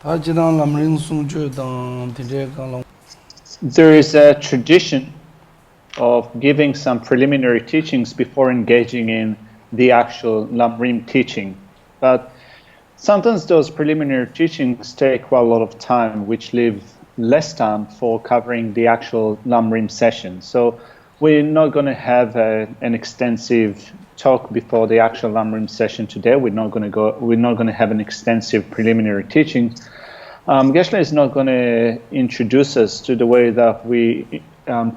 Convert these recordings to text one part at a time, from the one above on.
There is a tradition of giving some preliminary teachings before engaging in the actual Lamrim teaching. But sometimes those preliminary teachings take quite a lot of time, which leave less time for covering the actual Lamrim session. So we're not going to have an extensive talk before the actual Lamrim session today. We're not going to have an extensive preliminary teaching. Geshe-la is not going to introduce us to the way that we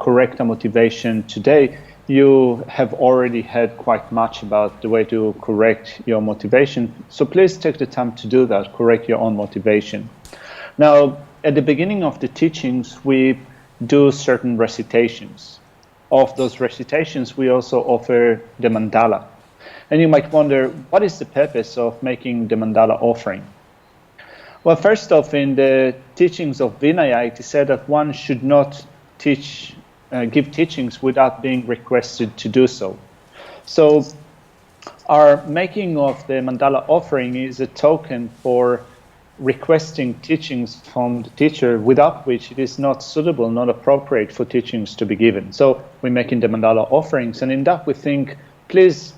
correct our motivation today. You have already heard quite much about the way to correct your motivation. So please take the time to do that, correct your own motivation. Now, at the beginning of the teachings, we do certain recitations. Of those recitations, we also offer the mandala. And you might wonder, what is the purpose of making the mandala offering? Well, first off, in the teachings of Vinaya, it is said that one should not give teachings without being requested to do so. So our making of the mandala offering is a token for requesting teachings from the teacher, without which it is not suitable, not appropriate for teachings to be given. So we're making the mandala offerings, and in that we think, please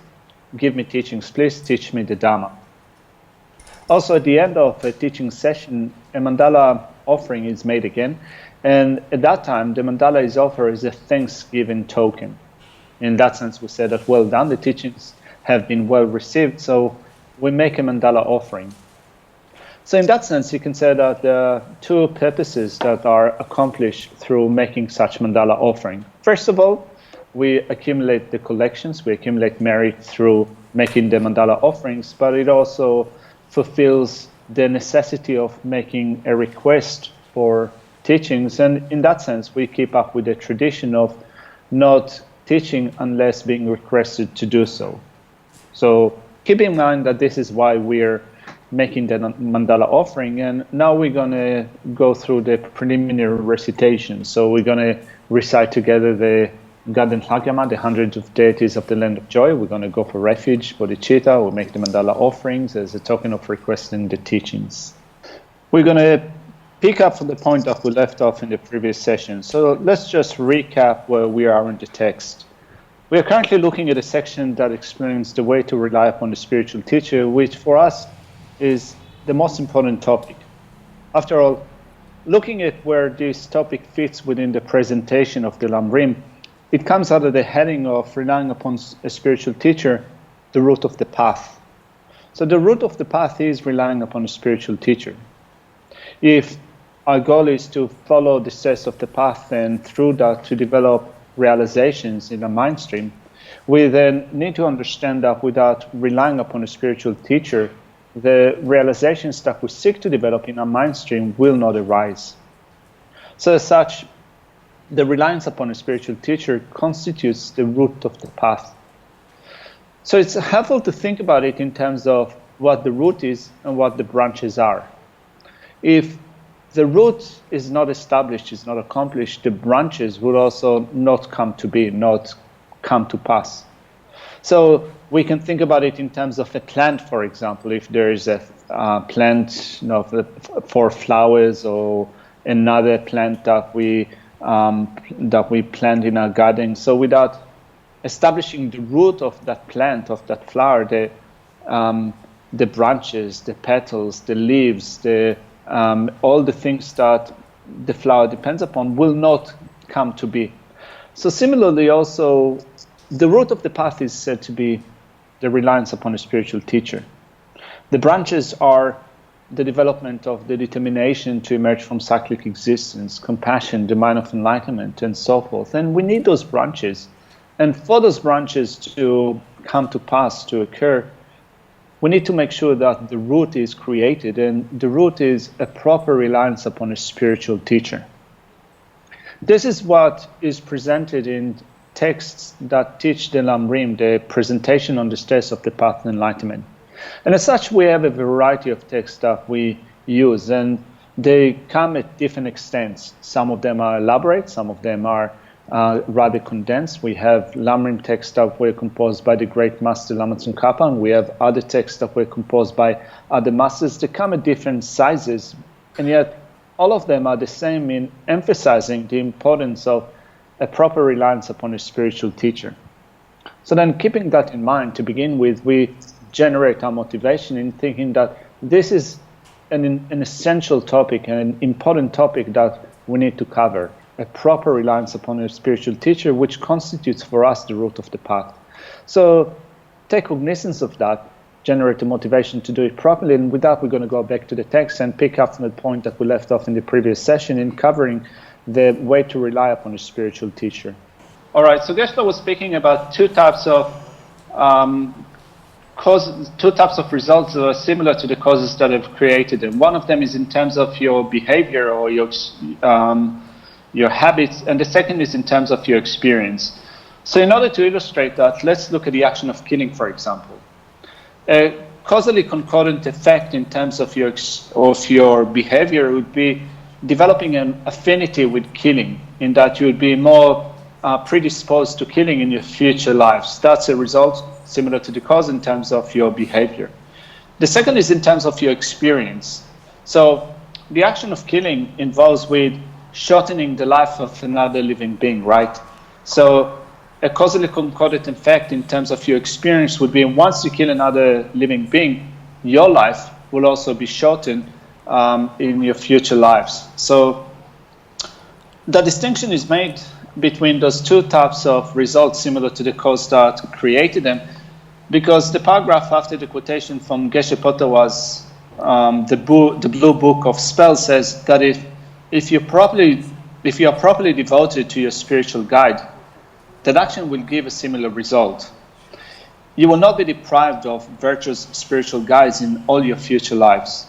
give me teachings, please teach me the Dhamma. Also, at the end of a teaching session, a mandala offering is made again, and at that time, the mandala is offered as a thanksgiving token. In that sense, we say that, well done, the teachings have been well received, so we make a mandala offering. So in that sense, you can say that there are two purposes that are accomplished through making such mandala offering. First of all, we accumulate the collections, we accumulate merit through making the mandala offerings, but it also fulfills the necessity of making a request for teachings, and in that sense, we keep up with the tradition of not teaching unless being requested to do so. So keep in mind that this is why we're making the mandala offering, and now we're going to go through the preliminary recitation. So we're going to recite together the Gaden Shartse, the hundreds of deities of the land of joy. We're going to go for refuge, bodhicitta. We'll make the mandala offerings as a token of requesting the teachings. We're going to pick up from the point that we left off in the previous session. So let's just recap where we are in the text. We are currently looking at a section that explains the way to rely upon the spiritual teacher, which for us is the most important topic. After all, looking at where this topic fits within the presentation of the Lamrim, it comes out of the heading of relying upon a spiritual teacher, the root of the path. So the root of the path is relying upon a spiritual teacher. If our goal is to follow the steps of the path and through that to develop realizations in a mind stream, we then need to understand that without relying upon a spiritual teacher, the realizations that we seek to develop in our mind stream will not arise. So as such, the reliance upon a spiritual teacher constitutes the root of the path. So it's helpful to think about it in terms of what the root is and what the branches are. If the root is not established, is not accomplished, the branches will also not come to be, not come to pass. So we can think about it in terms of a plant, for example. If there is a plant, for flowers, or another plant that we plant in our garden. So without establishing the root of that plant, of that flower, the branches, the petals, the leaves, all the things that the flower depends upon will not come to be. So similarly, also, the root of the path is said to be the reliance upon a spiritual teacher. The branches are the development of the determination to emerge from cyclic existence, compassion, the mind of enlightenment, and so forth. And we need those branches. And for those branches to come to pass, to occur, we need to make sure that the root is created, and the root is a proper reliance upon a spiritual teacher. This is what is presented in texts that teach the Lamrim, the presentation on the steps of the path of enlightenment. And as such, we have a variety of texts that we use, and they come at different extents. Some of them are elaborate, some of them are rather condensed. We have Lamrim texts that were composed by the great master Lama Tsongkhapa, and we have other texts that were composed by other masters. They come at different sizes, And yet, all of them are the same in emphasizing the importance of a proper reliance upon a spiritual teacher. So then, keeping that in mind, to begin with, we generate our motivation in thinking that this is an essential topic, an important topic that we need to cover, a proper reliance upon a spiritual teacher, which constitutes for us the root of the path. So take cognizance of that, generate the motivation to do it properly, and with that we're going to go back to the text and pick up from the point that we left off in the previous session in covering the way to rely upon a spiritual teacher. All right, so Geshe-la was speaking about two types of results that are similar to the causes that have created them. One of them is in terms of your behavior or your habits, and the second is in terms of your experience. So in order to illustrate that, let's look at the action of killing, for example. A causally concordant effect in terms of your behavior would be developing an affinity with killing, in that you would be more predisposed to killing in your future lives. That's a result similar to the cause in terms of your behavior. The second is in terms of your experience. So the action of killing involves with shortening the life of another living being, right? So a causally concordant effect in terms of your experience would be once you kill another living being, your life will also be shortened in your future lives. So the distinction is made between those two types of results similar to the cause that created them, because the paragraph after the quotation from Geshe Potawa's the Blue Book of Spells says that if you are properly devoted to your spiritual guide, that action will give a similar result. You will not be deprived of virtuous spiritual guides in all your future lives.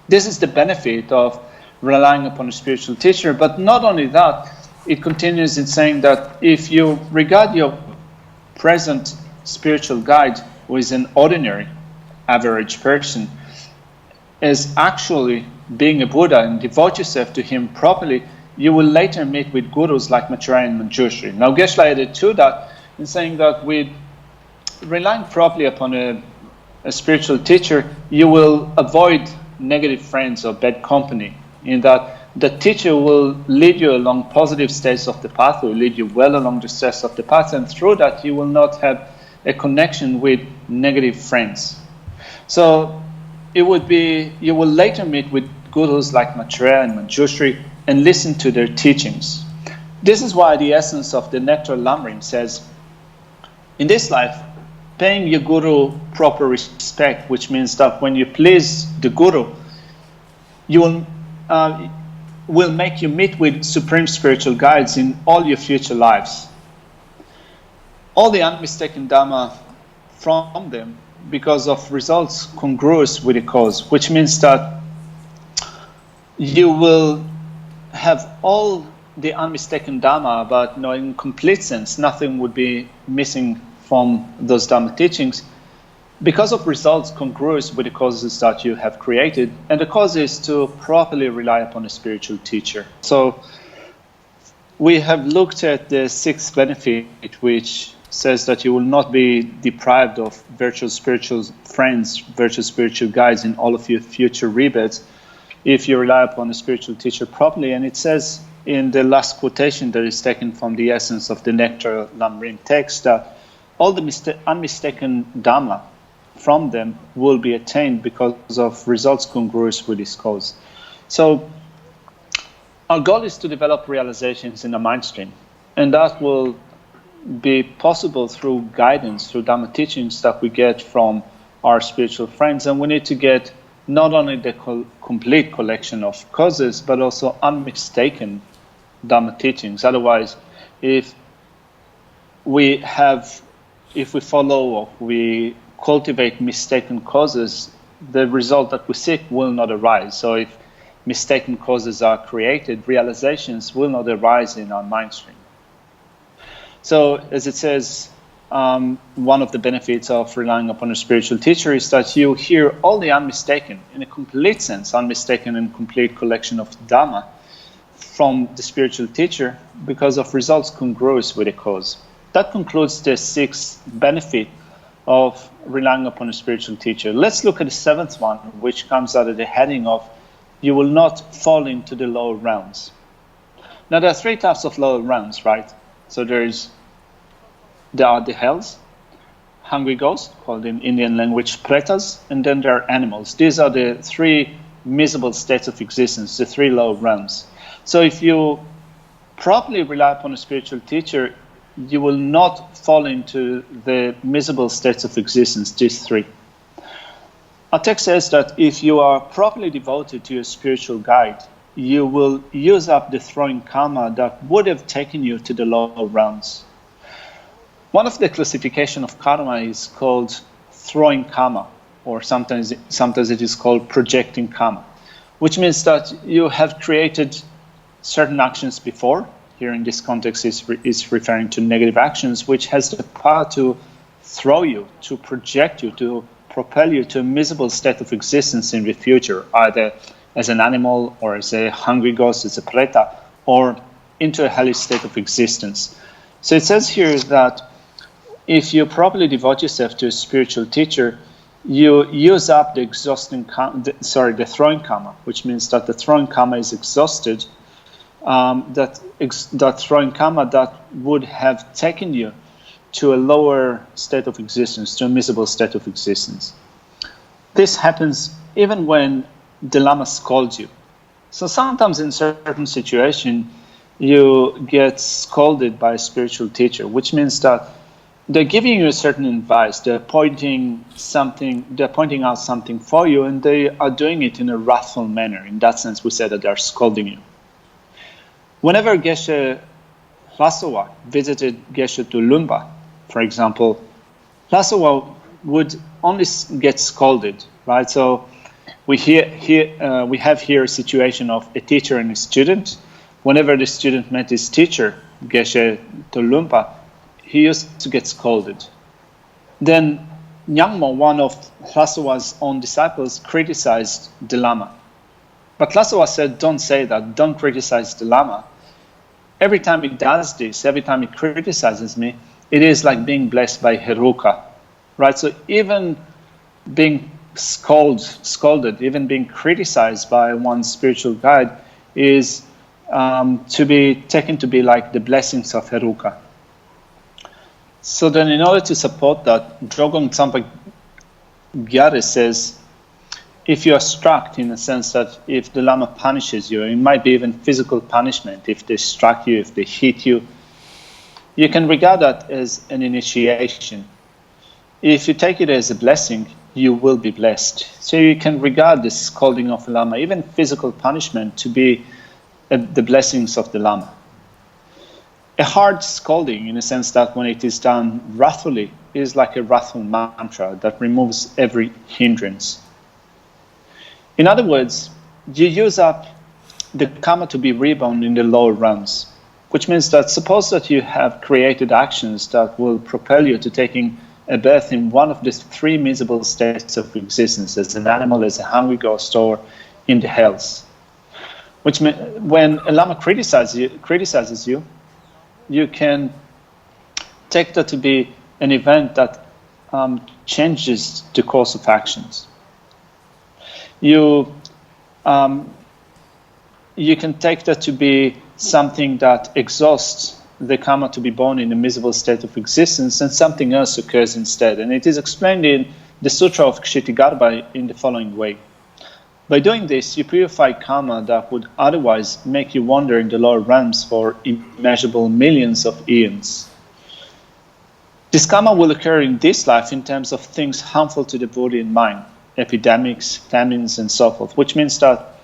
This is the benefit of relying upon a spiritual teacher, but not only that, it continues in saying that if you regard your present spiritual guide, who is an ordinary, average person, as actually being a Buddha and devote yourself to him properly, you will later meet with gurus like Maitreya and Manjushri. Now, Geshe-la added to that in saying that with relying properly upon a spiritual teacher, you will avoid negative friends or bad company, in that the teacher will lead you along positive states of the path, will lead you well along the steps of the path, and through that you will not have a connection with negative friends. So it would be, you will later meet with gurus like Maitreya and Manjushri and listen to their teachings. This is why the essence of the Nectar Lamrim says, in this life, paying your guru proper respect, which means that when you please the guru, you will make you meet with supreme spiritual guides in all your future lives. All the unmistaken Dharma from them because of results congruous with the cause, which means that you will have all the unmistaken Dharma, but in complete sense, nothing would be missing from those Dharma teachings because of results congruous with the causes that you have created. And the cause is to properly rely upon a spiritual teacher. So we have looked at the sixth benefit, which says that you will not be deprived of virtual spiritual friends, virtual spiritual guides in all of your future rebirths if you rely upon a spiritual teacher properly. And it says in the last quotation that is taken from the essence of the Nectar Lamrim text that all the unmistaken Dhamma from them will be attained because of results congruous with this cause. So our goal is to develop realizations in the mind stream, and that will be possible through guidance, through Dhamma teachings that we get from our spiritual friends. And we need to get not only the complete collection of causes, but also unmistaken Dhamma teachings. Otherwise, if we follow or we cultivate mistaken causes, the result that we seek will not arise. So if mistaken causes are created, realizations will not arise in our mind stream. So as it says, one of the benefits of relying upon a spiritual teacher is that you hear all the unmistaken, in a complete sense, unmistaken and complete collection of Dhamma from the spiritual teacher because of results congruous with the cause. That concludes the sixth benefit of relying upon a spiritual teacher. Let's look at the seventh one, which comes out of the heading of you will not fall into the lower realms. Now, there are three types of lower realms, right? So there are the hells, hungry ghosts, called in Indian language pretas, and then there are animals. These are the three miserable states of existence, the three lower realms. So if you properly rely upon a spiritual teacher, you will not fall into the miserable states of existence, these three. Our text says that if you are properly devoted to your spiritual guide, you will use up the throwing karma that would have taken you to the lower realms. One of the classification of karma is called throwing karma, or sometimes it is called projecting karma, which means that you have created certain actions before. Here in this context is referring to negative actions, which has the power to throw you, to project you, to propel you to a miserable state of existence in the future, either as an animal or as a hungry ghost, as a preta, or into a hellish state of existence. So it says here that if you properly devote yourself to a spiritual teacher, you use up the throwing karma, which means that the throwing karma is exhausted. That throwing karma that would have taken you to a lower state of existence, to a miserable state of existence. This happens even when the Lama scolds you. So sometimes in certain situations, you get scolded by a spiritual teacher, which means that they're giving you a certain advice, they're pointing out something for you, and they are doing it in a wrathful manner. In that sense, we say that they're scolding you. Whenever Geshe Lasawa visited Geshe Tulumba, for example, Lasawa would only get scolded, right? So we have here a situation of a teacher and a student. Whenever the student met his teacher, Geshe Tulumba, he used to get scolded. Then Nyangmo, one of Lasawa's own disciples, criticized the Lama. But Lasawa said, don't say that, don't criticize the Lama. Every time he does this, every time he criticizes me, it is like being blessed by Heruka, right? So even being scolded, even being criticized by one's spiritual guide is to be taken to be like the blessings of Heruka. So then in order to support that, Drogong Tsampa Gyare says, if you are struck, in the sense that if the Lama punishes you, it might be even physical punishment, if they struck you, if they hit you, you can regard that as an initiation. If you take it as a blessing, you will be blessed. So you can regard the scolding of the Lama, even physical punishment, to be the blessings of the Lama. A hard scolding, in the sense that when it is done wrathfully, is like a wrathful mantra that removes every hindrance. In other words, you use up the karma to be reborn in the lower realms, which means that suppose that you have created actions that will propel you to taking a birth in one of the three miserable states of existence, as an animal, as a hungry ghost, or in the hells. Which means when a Lama criticizes you, you can take that to be an event that changes the course of actions. You can take that to be something that exhausts the karma to be born in a miserable state of existence, and something else occurs instead. And it is explained in the Sutra of Kshitigarbha in the following way. By doing this, you purify karma that would otherwise make you wander in the lower realms for immeasurable millions of eons. This karma will occur in this life in terms of things harmful to the body and mind, epidemics, famines, and so forth, which means that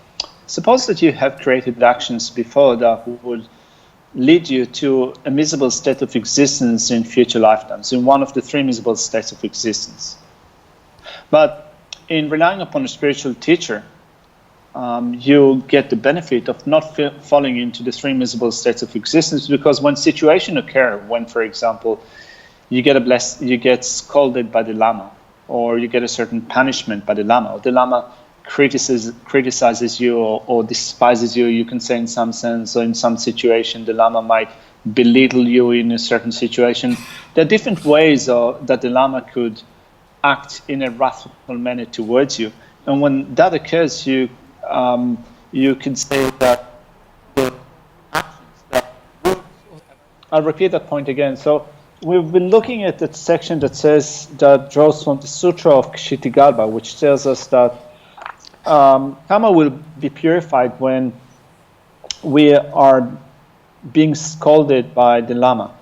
suppose that you have created actions before that would lead you to a miserable state of existence in future lifetimes, in one of the three miserable states of existence. But in relying upon a spiritual teacher, you get the benefit of not falling into the three miserable states of existence, because when situations occur, when, for example, you get scolded by the Lama, or you get a certain punishment by the Lama, or the Lama criticizes you or despises you, you can say in some sense, or in some situation the Lama might belittle you in a certain situation. There are different ways that the Lama could act in a wrathful manner towards you. And when that occurs, you you could say that the actions that I'll repeat that point again. So we've been looking at that section that says, that draws from the Sutra of Kshitigarbha, which tells us that karma will be purified when we are being scolded by the Lama.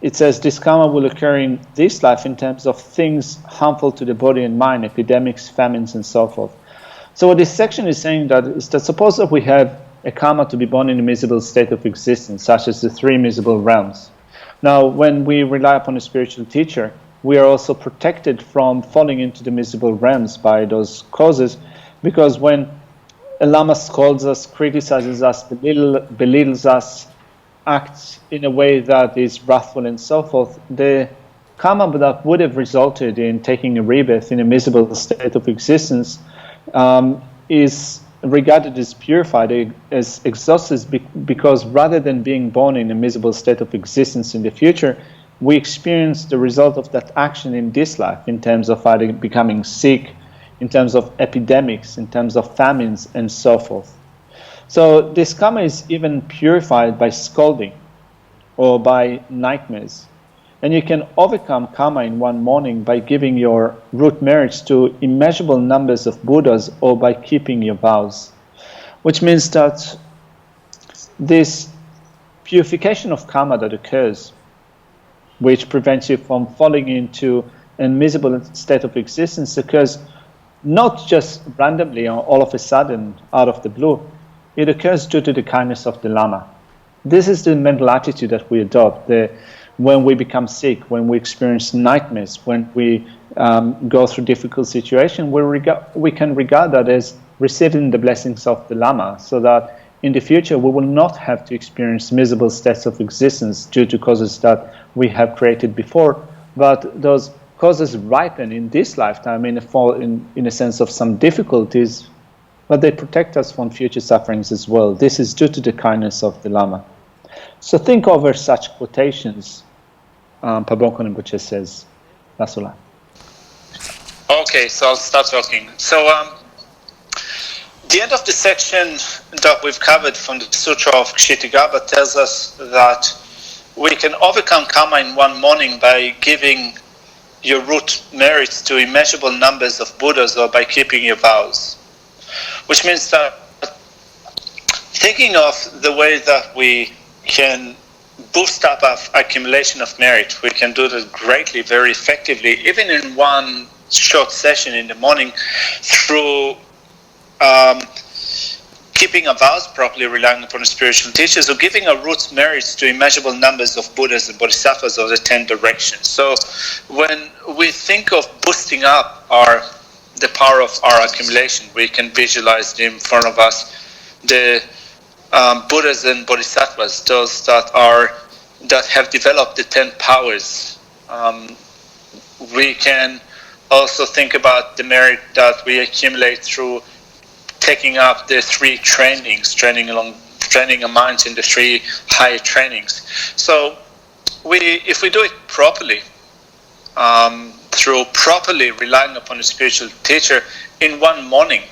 It says this karma will occur in this life in terms of things harmful to the body and mind, epidemics, famines, and so forth. So what this section is saying is that suppose that we have a karma to be born in a miserable state of existence, such as the three miserable realms. Now, when we rely upon a spiritual teacher, we are also protected from falling into the miserable realms by those causes, because when a Lama scolds us, criticizes us, belittles us, acts in a way that is wrathful and so forth, the karma that would have resulted in taking a rebirth in a miserable state of existence is regarded as purified, as exhausted, because rather than being born in a miserable state of existence in the future, we experience the result of that action in this life, in terms of either becoming sick, in terms of epidemics, in terms of famines, and so forth. So this karma is even purified by scolding or by nightmares. And you can overcome karma in one morning by giving your root merits to immeasurable numbers of Buddhas or by keeping your vows. Which means that this purification of karma that occurs, which prevents you from falling into a miserable state of existence, occurs not just randomly or all of a sudden out of the blue. It occurs due to the kindness of the Lama. This is the mental attitude that we adopt. When we become sick, when we experience nightmares, when we go through difficult situations, we can regard that as receiving the blessings of the Lama, so that in the future we will not have to experience miserable states of existence due to causes that we have created before, but those causes ripen in this lifetime in a sense of some difficulties, but they protect us from future sufferings as well. This is due to the kindness of the Lama. So think over such quotations, Pabongka Rinpoche says. Lasula. Okay, so I'll start talking. So the end of the section that we've covered from the Sutra of Kshitigarbha tells us that we can overcome karma in one morning by giving your root merits to immeasurable numbers of Buddhas or by keeping your vows. Which means that thinking of the way that we can boost up our accumulation of merit, we can do that greatly, very effectively, even in one short session in the morning, through keeping our vows properly, relying upon the spiritual teachers, or giving our root merits to immeasurable numbers of Buddhas and Bodhisattvas of the 10 directions. So when we think of boosting up the power of our accumulation, we can visualize in front of us the Buddhas and Bodhisattvas, those that have developed the 10 powers. We can also think about the merit that we accumulate through taking up the 3 trainings, training our minds in the 3 higher trainings. So if we do it properly, through properly relying upon a spiritual teacher, in one morning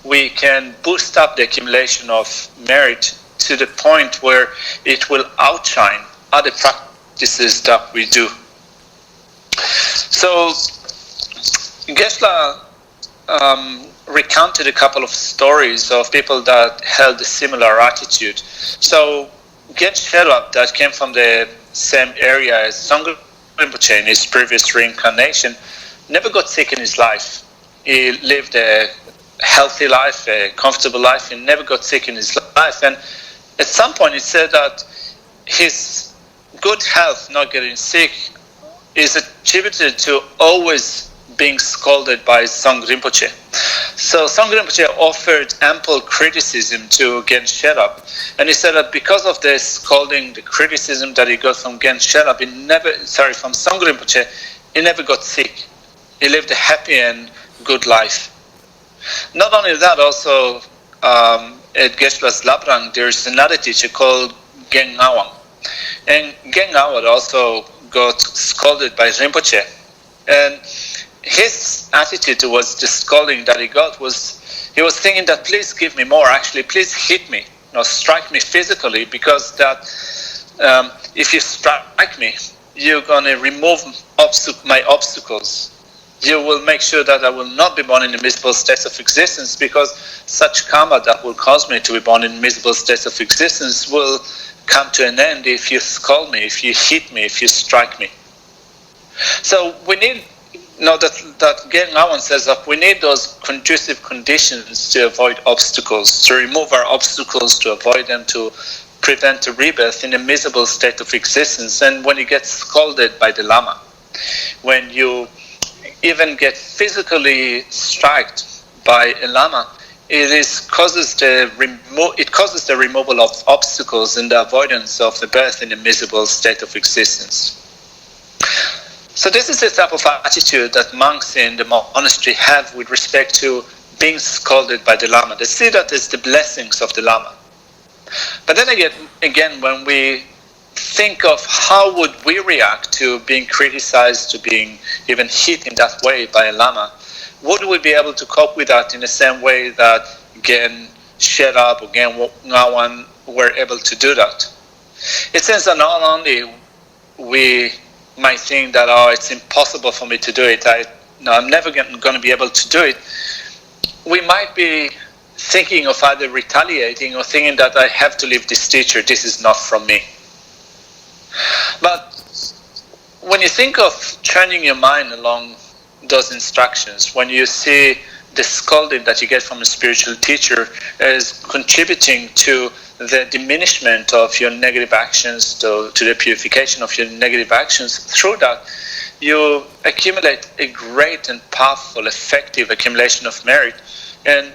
we can boost up the accumulation of merit to the point where it will outshine other practices that we do. So Geshe-la recounted a couple of stories of people that held a similar attitude. So Geshe-la, that came from the same area as Sangha Rinpoche in his previous reincarnation, never got sick in his life. He lived a healthy life, a comfortable life. He never got sick in his life. And at some point he said that his good health, not getting sick, is attributed to always being scolded by Sangha Rinpoche. So Sangha Rinpoche offered ample criticism to Geshe-la, and he said that because of the scolding, the criticism that he got from Geshe-la, from Sangha Rinpoche, he never got sick. He lived a happy and good life. Not only that, also at Geshe-la's Labrang, there's another teacher called Geshe Ngawang. And Geshe Ngawang also got scolded by Rinpoche. And his attitude towards the scolding that he got was He was thinking that please give me more, actually please hit me, strike me physically, because that if you strike me, you're going to remove my obstacles. You will make sure that I will not be born in the miserable states of existence, because such karma that will cause me to be born in miserable states of existence will come to an end if you scold me, if you hit me, if you strike me. So we need, that Geshe Ngawang says that we need those conducive conditions to avoid obstacles, to remove our obstacles, to avoid them, to prevent a rebirth in a miserable state of existence. And when you get scolded by the Lama, when you even get physically struck by a Lama, it causes the removal of obstacles and the avoidance of the birth in a miserable state of existence. So this is the type of attitude that monks in the monastery have with respect to being scolded by the Lama. They see that as the blessings of the Lama. But then again, when we think of how would we react to being criticized, to being even hit in that way by a Lama, would we be able to cope with that in the same way that Geshe-la or Geshe Ngawang were able to do that? It seems that not only we might think that, it's impossible for me to do it, I'm never going to be able to do it, we might be thinking of either retaliating or thinking that I have to leave this teacher, this is not from me. But when you think of turning your mind along those instructions, when you see the scolding that you get from a spiritual teacher as contributing to the diminishment of your negative actions, to the purification of your negative actions, through that you accumulate a great and powerful, effective accumulation of merit. And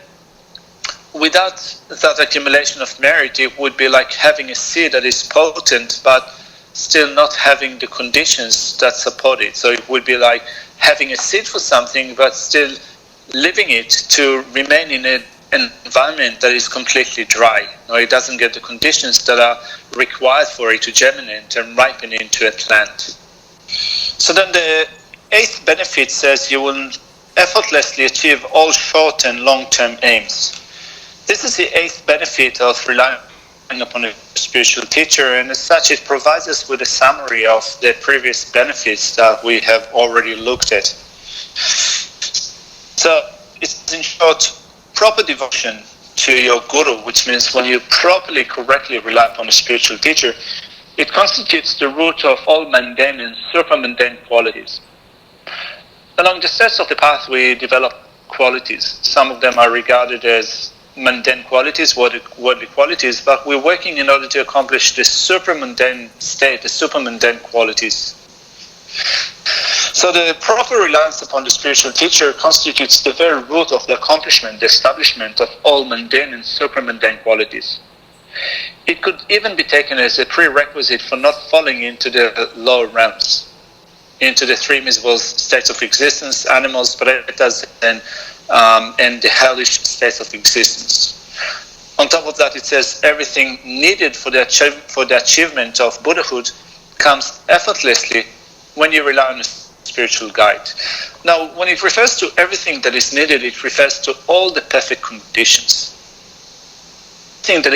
without that accumulation of merit, it would be like having a seed that is potent but still not having the conditions that support it. So it would be like having a seed for something but still leaving it to remain in an environment that is completely dry. It doesn't get the conditions that are required for it to germinate and ripen into a plant. So then the 8th benefit says you will effortlessly achieve all short and long-term aims. This is the 8th benefit of relying upon a spiritual teacher, and as such it provides us with a summary of the previous benefits that we have already looked at. So it's in short proper devotion to your guru, which means when you properly, correctly rely upon a spiritual teacher, it constitutes the root of all mundane and supramundane qualities. Along the steps of the path we develop qualities. Some of them are regarded as mundane qualities, worldly qualities, but we're working in order to accomplish the supramundane state, the supramundane qualities. So the proper reliance upon the spiritual teacher constitutes the very root of the accomplishment, the establishment of all mundane and supramundane qualities. It could even be taken as a prerequisite for not falling into the lower realms, into the 3 miserable states of existence, animals, pretas, and the hellish states of existence. On top of that, it says everything needed for the achievement of Buddhahood comes effortlessly when you rely on a spiritual guide. Now, when it refers to everything that is needed, it refers to all the perfect conditions. Everything that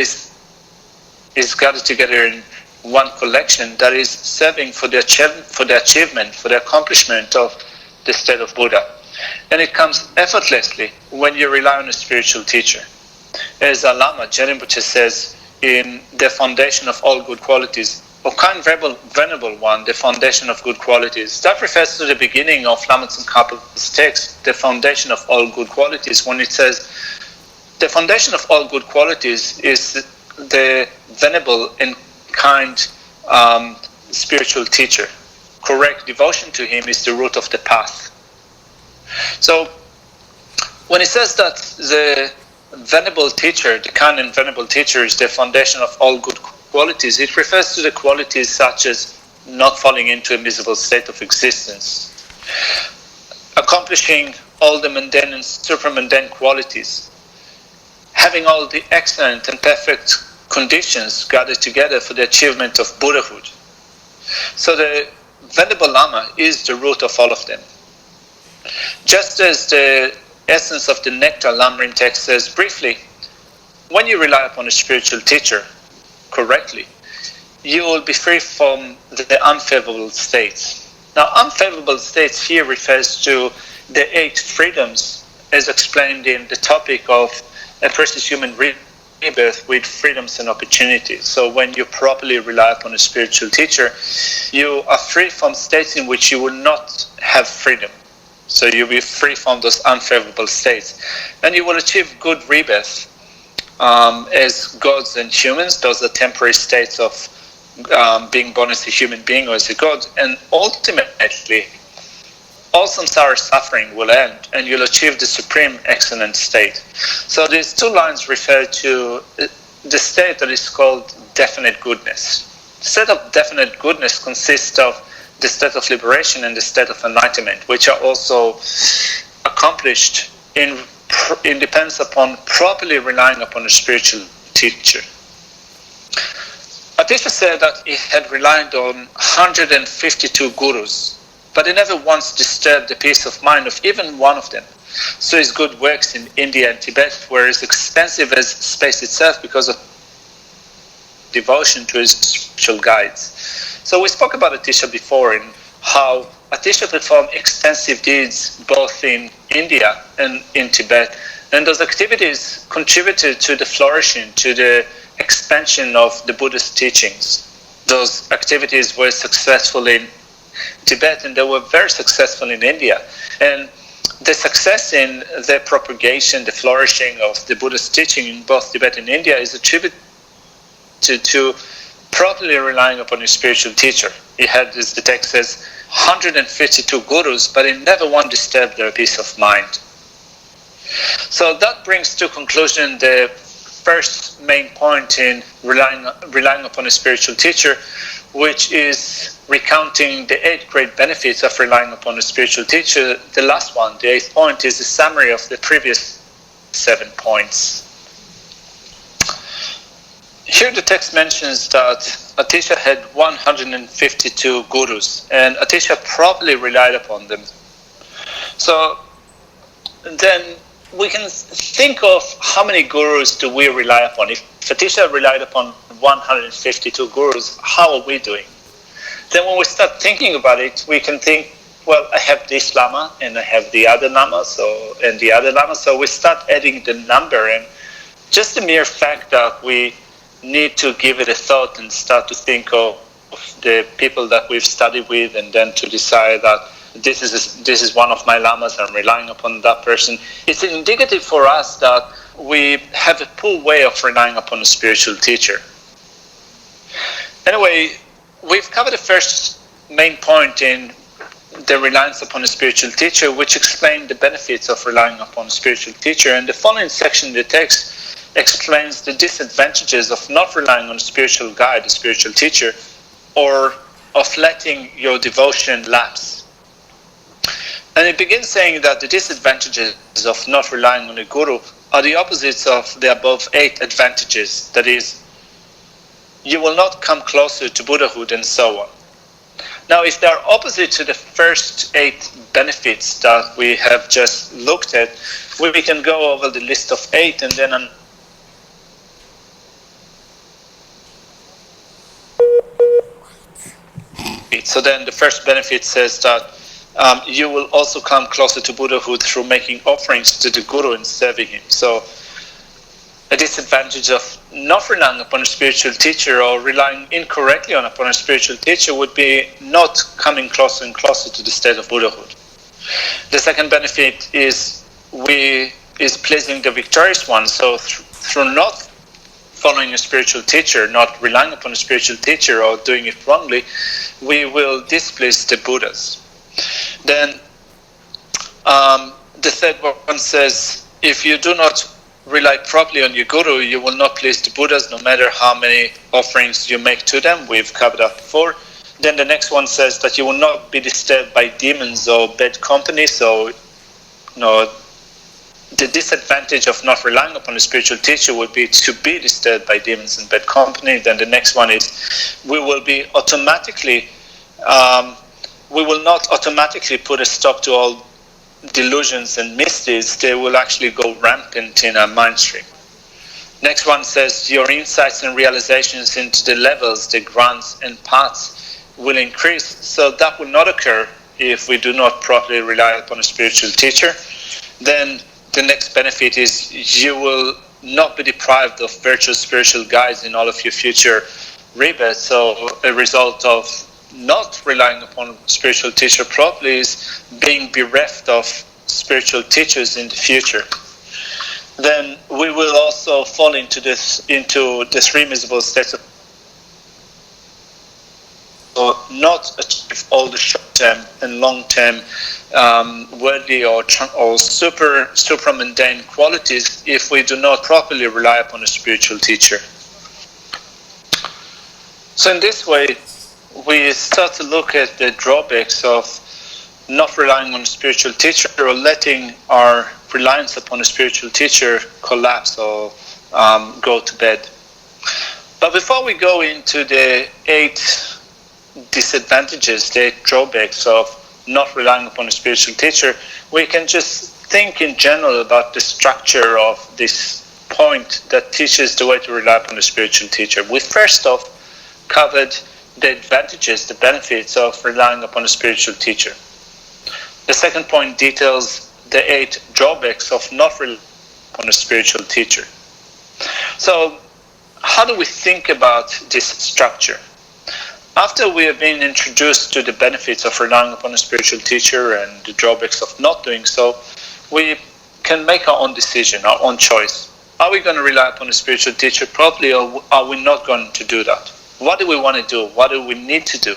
is gathered together in one collection that is serving for the achievement, for the accomplishment of the state of Buddha. And it comes effortlessly when you rely on a spiritual teacher. As Lama, Gaden Shartse says in The Foundation of All Good Qualities, O kind venerable one, the foundation of good qualities. That refers to the beginning of Lama Tsongkhapa's text, the foundation of all good qualities, when it says, the foundation of all good qualities is the venerable and kind spiritual teacher. Correct devotion to him is the root of the path. So, when it says that the venerable teacher, the kind and venerable teacher is the foundation of all good qualities, it refers to the qualities such as not falling into a miserable state of existence, accomplishing all the mundane and supramundane qualities, having all the excellent and perfect conditions gathered together for the achievement of Buddhahood. So the Venerable Lama is the root of all of them. Just as the essence of the Nectar Lamrim text says briefly, when you rely upon a spiritual teacher correctly, you will be free from the unfavorable states. Now, unfavorable states here refers to the 8 freedoms as explained in the topic of a person's human rebirth with freedoms and opportunities. So when you properly rely upon a spiritual teacher, you are free from states in which you will not have freedom. So you'll be free from those unfavorable states. And you will achieve good rebirth as gods and humans. Those are temporary states of being born as a human being or as a god. And ultimately, all samsara suffering will end and you'll achieve the supreme excellent state. So these 2 lines refer to the state that is called definite goodness. The state of definite goodness consists of the state of liberation and the state of enlightenment, which are also accomplished in depends upon properly relying upon a spiritual teacher. Atisha said that he had relied on 152 gurus, but he never once disturbed the peace of mind of even one of them. So his good works in India and Tibet were as extensive as space itself because of devotion to his spiritual guides. So we spoke about Atisha before and how Atisha performed extensive deeds both in India and in Tibet. And those activities contributed to the flourishing, to the expansion of the Buddhist teachings. Those activities were successful in Tibet and they were very successful in India. And the success in the propagation, the flourishing of the Buddhist teaching in both Tibet and India is attributed to properly relying upon his spiritual teacher. He had, as the text says, 152 gurus, but he never once disturbed their peace of mind. So that brings to conclusion the first main point in relying upon a spiritual teacher, which is recounting the 8 great benefits of relying upon a spiritual teacher. The last one, the 8th point, is a summary of the previous 7 points. Here the text mentions that Atisha had 152 gurus, and Atisha properly relied upon them. So then we can think of how many gurus do we rely upon. If Atisha relied upon 152 gurus, how are we doing? Then when we start thinking about it, we can think, well, I have this Lama and I have the other Lama, and the other Lama. So we start adding the number, and just the mere fact that we need to give it a thought and start to think of the people that we've studied with, and then to decide that this is one of my lamas, I'm relying upon that person. It's indicative for us that we have a poor way of relying upon a spiritual teacher. Anyway, we've covered the first main point in the reliance upon a spiritual teacher, which explained the benefits of relying upon a spiritual teacher, and the following section of the text explains the disadvantages of not relying on a spiritual guide, a spiritual teacher, or of letting your devotion lapse. And it begins saying that the disadvantages of not relying on a guru are the opposites of the above 8 advantages. That is, you will not come closer to Buddhahood and so on. Now, if they are opposite to the first 8 benefits that we have just looked at, we can go over the list of 8 and then So then the first benefit says that you will also come closer to Buddhahood through making offerings to the Guru and serving him. So a disadvantage of not relying upon a spiritual teacher or relying incorrectly upon a spiritual teacher would be not coming closer and closer to the state of Buddhahood. The second benefit is pleasing the victorious one. So through not following a spiritual teacher, not relying upon a spiritual teacher or doing it wrongly, we will displease the Buddhas. Then the third one says, if you do not rely properly on your Guru, you will not please the Buddhas, no matter how many offerings you make to them. We've covered that before. Then the next one says that you will not be disturbed by demons or bad company. So, the disadvantage of not relying upon a spiritual teacher would be to be disturbed by demons and bad company. Then the next one is we will not automatically put a stop to all delusions and mysteries, they will actually go rampant in our mind stream. Next one says, your insights and realizations into the levels, the grants and paths will increase. So that will not occur if we do not properly rely upon a spiritual teacher. Then the next benefit is you will not be deprived of virtuous spiritual guides in all of your future rebirths. So a result of not relying upon spiritual teacher properly is being bereft of spiritual teachers in the future. Then we will also fall into this three miserable states of not achieve all the short-term and long-term worldly or super mundane qualities if we do not properly rely upon a spiritual teacher. So in this way, we start to look at the drawbacks of not relying on a spiritual teacher or letting our reliance upon a spiritual teacher collapse or go to bed. But before we go into the 8 disadvantages, the 8 drawbacks of not relying upon a spiritual teacher, we can just think in general about the structure of this point that teaches the way to rely upon a spiritual teacher. We first off covered the advantages, the benefits of relying upon a spiritual teacher. The second point details the 8 drawbacks of not relying upon a spiritual teacher. So, how do we think about this structure? After we have been introduced to the benefits of relying upon a spiritual teacher and the drawbacks of not doing so, we can make our own decision, our own choice. Are we going to rely upon a spiritual teacher properly, or are we not going to do that? What do we want to do? What do we need to do?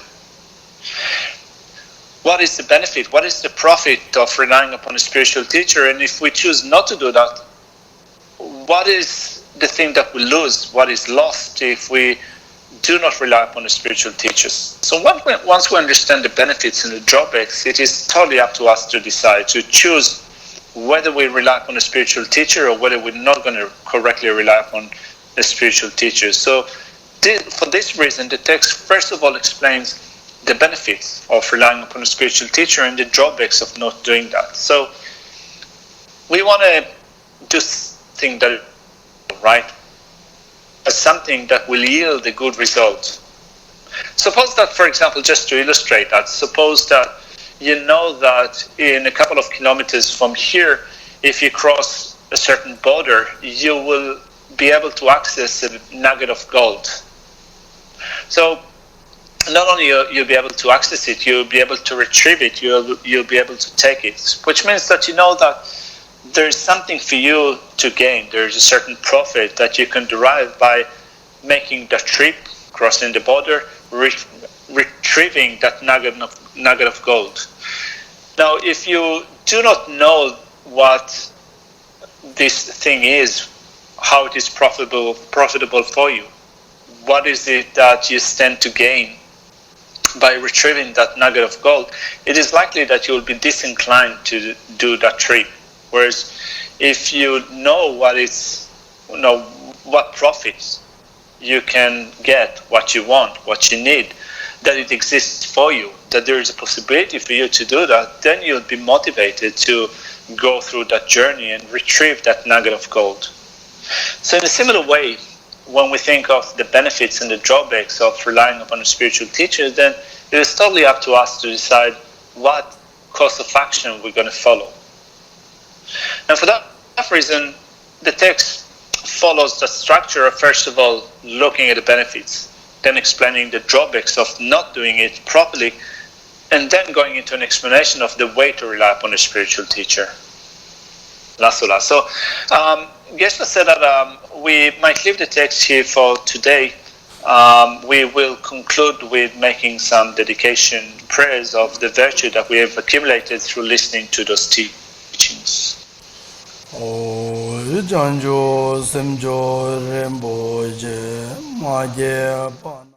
What is the benefit? What is the profit of relying upon a spiritual teacher? And if we choose not to do that, what is the thing that we lose? What is lost if we do not rely upon the spiritual teachers? So once we understand the benefits and the drawbacks, it is totally up to us to decide, to choose whether we rely upon a spiritual teacher or whether we're not going to correctly rely upon a spiritual teacher. So for this reason, the text first of all explains the benefits of relying upon a spiritual teacher and the drawbacks of not doing that. So we want to do something that is right, something that will yield a good result. Suppose that, for example, just to illustrate that, suppose that you know that in a couple of kilometers from here, if you cross a certain border, you will be able to access a nugget of gold. So not only you'll be able to access it, you'll be able to retrieve it, you'll be able to take it, which means that you know that there's something for you to gain. There's a certain profit that you can derive by making the trip, crossing the border, retrieving that nugget of gold. Now, if you do not know what this thing is, how it is profitable for you, what is it that you stand to gain by retrieving that nugget of gold, it is likely that you will be disinclined to do that trip. Whereas if you know what profits you can get, what you want, what you need, that it exists for you, that there is a possibility for you to do that, then you'll be motivated to go through that journey and retrieve that nugget of gold. So in a similar way, when we think of the benefits and the drawbacks of relying upon a spiritual teacher, then it is totally up to us to decide what course of action we're going to follow. And for that reason, the text follows the structure of, first of all, looking at the benefits, then explaining the drawbacks of not doing it properly, and then going into an explanation of the way to rely upon a spiritual teacher. Lasula. So, Geshe-la said that we might leave the text here for today. We will conclude with making some dedication prayers of the virtue that we have accumulated through listening to those teachings. Janjo semjo rembo je ma je pan